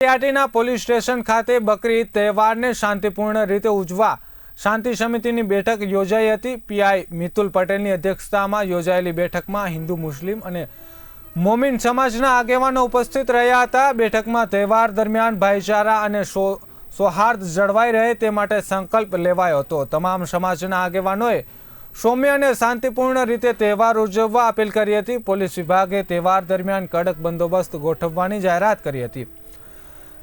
માળિયાટીના police station ખાતે બકરી ઈદ તહેવારને શાંતિપૂર્ણ રીતે ઉજવવા શાંતિ સમિતિની બેઠક યોજાઈ હતી। પીઆઈ મિતુલ પટેલની અધ્યક્ષતામાં યોજાયેલી બેઠકમાં હિન્દુ મુસ્લિમ અને મોમીન સમાજના આગેવાનો ઉપસ્થિત રહ્યા હતા। બેઠકમાં તહેવાર દરમિયાન ભાઈચારા અને સૌહાર્દ જળવાઈ રહે તે માટે સંકલ્પ લેવાયો હતો। તમામ સમાજના આગેવાનોએ સૌમ્ય અને શાંતિપૂર્ણ રીતે તહેવાર ઉજવવા અપીલ કરી હતી। પોલીસ વિભાગે તહેવાર દરમિયાન કડક બંદોબસ્ત ગોઠવવાની જાહેરાત કરી હતી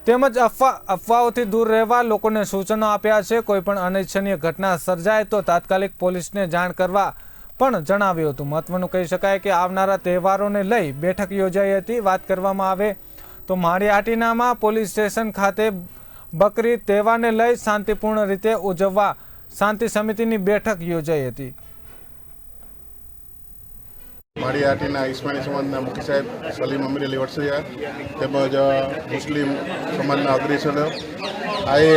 તેમજ અફવાઓથી દૂર રહેવા લોકોને સૂચનો આપ્યા છે। કોઈપણ અનિચ્છનીય ઘટના સર્જાય તો તાત્કાલિક પોલીસને જાણ કરવા પણ જણાવ્યું હતું। મહત્વનું કહી શકાય કે આવનારા તહેવારોને લઈ બેઠક યોજાઈ હતી। વાત કરવામાં આવે તો માળિયાટીનામાં પોલીસ સ્ટેશન ખાતે બકરી તહેવારને લઈ શાંતિપૂર્ણ રીતે ઉજવવા શાંતિ સમિતિની બેઠક યોજાઈ હતી। માળિયાટીના ઇસ્માઇલી સમાજના મુખ્ય સાહેબ સલીમ અમીર અલી વટસરિયા તેમજ મુસ્લિમ સમાજના અગ્રણીઓ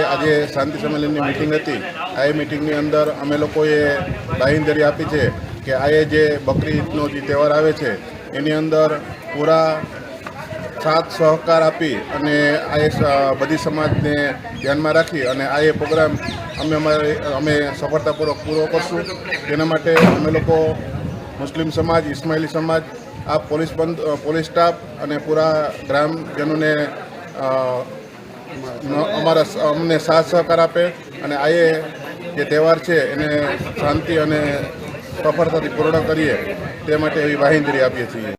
આજે શાંતિ સંમેલનની મિટિંગ હતી। આ મિટિંગની અંદર અમે લોકોએ બાંહેધરી આપી છે કે આ જે બકરી ઈદનો જે તહેવાર આવે છે એની અંદર પૂરા સાથ સહકાર આપી અને આ બધી સમાજને ધ્યાનમાં રાખી અને આ પ્રોગ્રામ અમે સફળતાપૂર્વક પૂરો કરશું। તેના માટે અમે લોકો મુસ્લિમ સમાજ, ઇસ્માઇલી સમાજ, આ પોલીસ સ્ટાફ અને પૂરા ગ્રામજનોને અમને સાથ સહકાર આપે અને આ જે તહેવાર છે એને શાંતિ અને સફળતાથી પૂર્ણ કરીએ તે માટે એવી બાંહેધરી આપીએ છીએ।